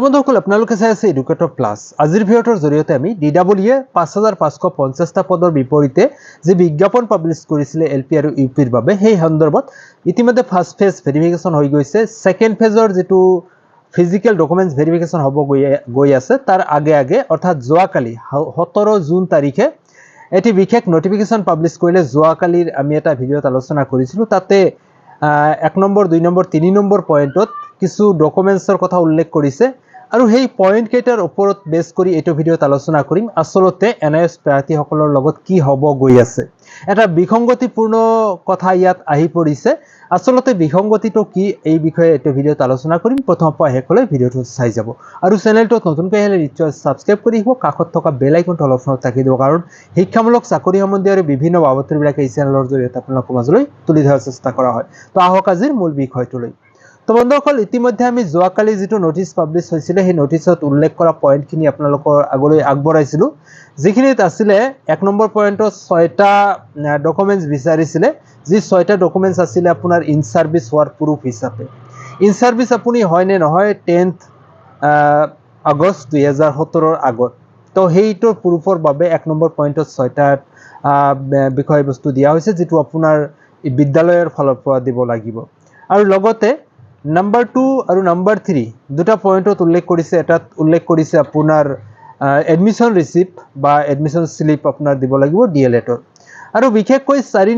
বন্ধুসকল আপোনালোকে চাই আছে এডুকেটৰ প্লাস। আজিৰ ভিডিঅ'টোৰ জৰিয়তে আমি ডিডব্লিউএ 5550টা পদৰ বিপৰীতে যে বিজ্ঞাপন পাব্লিছ কৰিছিলে এলপি আৰু ইউপিৰ বাবে সেই সন্দৰ্ভত ইতিমধ্যে ফাৰ্স্ট ফেজ ভেৰিফিকেশন হৈ গৈছে। সেকেন্ড ফেজৰ যেটো ফিজিক্যাল ডকুমেন্টস ভেৰিফিকেশন হ'ব গৈ আছে তাৰ আগে অৰ্থাৎ যোৱাকালি 17 জুন তাৰিখে এটি বিশেষ নোটিফিকেশন পাব্লিছ কৰিলে। যোৱাকালিৰ আমি এটা ভিডিঅ'ত আলোচনা কৰিছিলো, তাতে 1 নম্বৰ 2 নম্বৰ 3 নম্বৰ পয়েন্টত কিছু ডকুমেন্টসৰ কথা উল্লেখ কৰিছে আৰু সেই পয়েন্ট কেইটাৰ ওপৰত বেছ কৰি এইটো ভিডিঅ'ত আলোচনা কৰিম। আসলতে এনআইএছ প্ৰাৰ্থীসকলৰ লগত কি হ'ব গৈ আছে, এটা বিসংগতিপূৰ্ণ কথা ইয়াত আহি পৰিছে। আসলতে বিসংগতিটো কি এই বিষয়ে এইটো ভিডিঅ'ত আলোচনা কৰিম। প্ৰথমৰ পৰা শেষলৈ ভিডিঅ'টো চাই যাব আৰু চেনেলটোত নতুনকৈ আহিলে নিশ্চয় সাবস্ক্ৰাইব কৰি দিব, কাষত থকা বেল আইকনটো অলপ থাকি দিব, কাৰণ শিক্ষামূলক চাকৰি সম্বন্ধীয় আৰু বিভিন্ন বাবদবিলাক এই চেনেলৰ জৰিয়তে আপোনালোকৰ মাজলৈ তুলি ধৰাৰ চেষ্টা কৰা হয়। তো আহক আজিৰ মূল বিষয়টোলৈ। তো বন্ধুসকল, ইতিমধ্যে আমি যোৱাকালি যেটো নোটিছ পাব্লিছ হৈছিলে সেই নোটিছত উল্লেখ কৰা পয়েন্টখিনি আপোনালোকৰ আগলৈ আগবঢ়াইছিলো, যিখিনিত আছিলে 1 নম্বৰ পয়েন্টত 6টা ডকুমেন্টস বিচাৰিছিলে, যি 6টা ডকুমেন্টস আছিলে আপোনাৰ ইন সাৰ্ভিস ওয়াৰ্ক প্ৰুফ হিচাপে। ইন সাৰ্ভিস আপুনি হয় নে নহয় 10th আগষ্ট 2017 ৰ আগত, তো সেইটোৰ প্ৰুফৰ বাবে 1 নম্বৰ পয়েন্টত 6টা বিষয়বস্তু দিয়া হৈছে, যেটো আপোনাৰ বিদ্যালয়ৰ ফালৰ পৰা দিব লাগিব। আৰু লগতে নাম্বাৰ 2 আৰু নাম্বাৰ 3 দুটা পয়েন্টত উল্লেখ কৰিছে। এটাত উল্লেখ কৰিছে আপোনাৰ এডমিশন ৰিসিপ্ট বা এডমিশন স্লিপ আপোনাৰ দিব লাগিব ডিএলএডৰ। আৰু বিশেষকৈ 3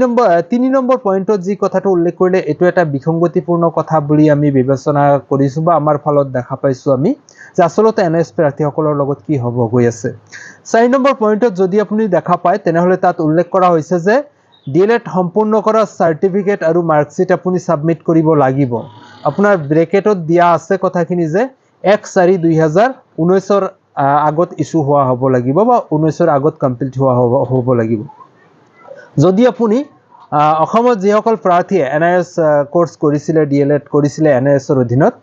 নম্বৰ পয়েন্টত যি কথাটো উল্লেখ কৰিলে এটো এটা বিসংগতিপূৰ্ণ কথা বুলি আমি বিবেচনা কৰিছো বা আমাৰ ফালত দেখা পাইছো আমি, যে আসলতে এনএস প্ৰাৰ্থীসকলৰ লগত কি হ'ব গৈ আছে। 4 নম্বৰ পয়েন্টত যদি আপুনি দেখা পায় তেনেহলে তাত উল্লেখ কৰা হৈছে যে ডিএলএড সম্পূৰ্ণ কৰা সাৰ্টিফিকেট আৰু মাৰ্কশিট আপুনি সাবমিট কৰিব লাগিব। আপোনাৰ ব্ৰেকেটত দিয়া আছে কথাখিনি যে 1/4/2019 ৰ আগত ইস্যু হোৱা হ'ব লাগিব বা 19 ৰ আগত কমপ্লিট হোৱা হ'ব লাগিব। যদি আপুনি অসমত যিসকল প্ৰাৰ্থীয়ে এনআইএছ কোৰ্স কৰিছিলে, ডিএলএড কৰিছিলে এনআইএছ ৰ অধীনত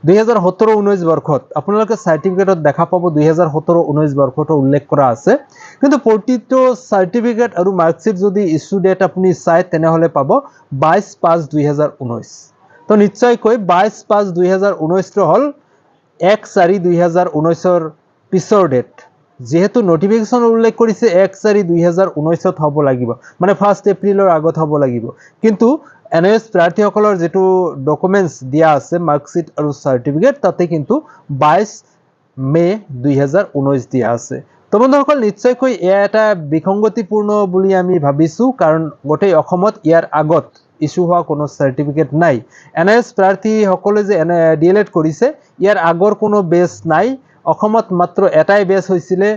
2017-19 বৰ্ষত, আপোনালোকে সাৰ্টিফিকেটত দেখা পাব 2017-19 বৰ্ষটো উল্লেখ কৰা আছে। কিন্তু প্ৰতিটো সাৰ্টিফিকেট আৰু মাৰ্কশিট যদি ইস্যু ডেট আপুনি চাই তেনেহলে পাব 22/5/2019। তো নিশ্চয়কৈ 22/5/2019 হল 1/4/2019 ৰ পিছৰ ডেট। যেহেতু নোটিফিকেশন উল্লেখ কৰিছে 1/4/2019 হ'ব লাগিব, মানে 1 এপ্ৰিলৰ আগত হ'ব লাগিব, কিন্তু এনএস প্ৰাৰ্থীসকলৰ যেটো ডকুমেন্টস দিয়া আছে মাৰ্কশিট আৰু সাৰ্টিফিকেট তাতে কিন্তু 22 মে 2019 দিয়া আছে। তো বন্ধুসকল, নিশ্চয়কৈ এটা বিসংগতিপূৰ্ণ বুলি আমি ভাবিছো, কাৰণ গোটেই অসমত ইয়াৰ আগত ইস্যু হোৱা কোনো সাৰ্টিফিকেট নাই। এনএস প্ৰাৰ্থীসকলে যে ডিএলএড কৰিছে ইয়াৰ আগৰ কোনো বেছ নাই। অসমত মাত্ৰ এটাই বেছ হৈছিলে,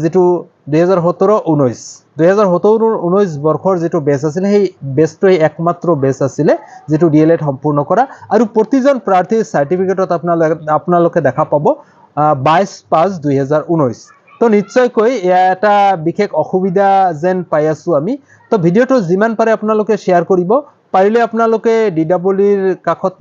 যেটো 2017-19 বৰ্ষৰ যেটো বেছ আছিল, সেই বেছটোই একমাত্ৰ বেছ আছিল যেটো ডিএলএড সম্পূৰ্ণ কৰা। আৰু প্ৰতিজন প্ৰাৰ্থীৰ সাৰ্টিফিকেটত আপোনালোকে দেখা পাব 22/5/2019। তো নিশ্চয়কৈ এটা বিশেষ অসুবিধা যেন পাই আছো আমি। তো ভিডিঅ'টো যিমান পাৰে আপোনালোকে শেয়াৰ কৰিব, পাৰিলে আপোনালোকে ডিডব্লিউৰ কাষত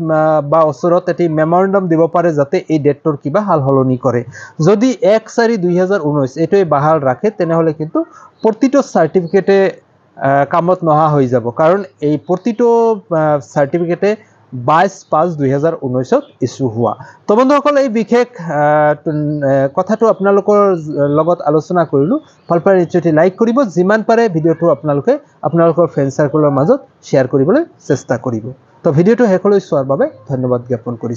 বা ওচৰত এটি মেমৰেণ্ডাম দিব পাৰে যাতে এই ডেটৰ কিবা হাল হলনি কৰে। যদি 1/4/2019 এটোই বাহাল ৰাখে তেনেহলে কিন্তু প্ৰতিটো সাৰ্টিফিকেটে কামত নহা হৈ যাব, কাৰণ এই প্ৰতিটো সাৰ্টিফিকেটে 22/5/2019 ইস্যু হোৱা। তো বন্ধুসকল, এই বিশেষ কথাটো আপোনালোকৰ লগত আলোচনা কৰিলো। ভাল পালে নিশ্চয় লাইক কৰিব, যিমান পাৰে ভিডিঅ'টো আপোনালোকৰ ফ্ৰেণ্ড সাৰ্কেলৰ মাজত শ্বেয়াৰ কৰিবলৈ চেষ্টা কৰিব। তো ভিডিঅ'টো শেষলৈ চোৱাৰ বাবে ধন্যবাদ জ্ঞাপন কৰিছো।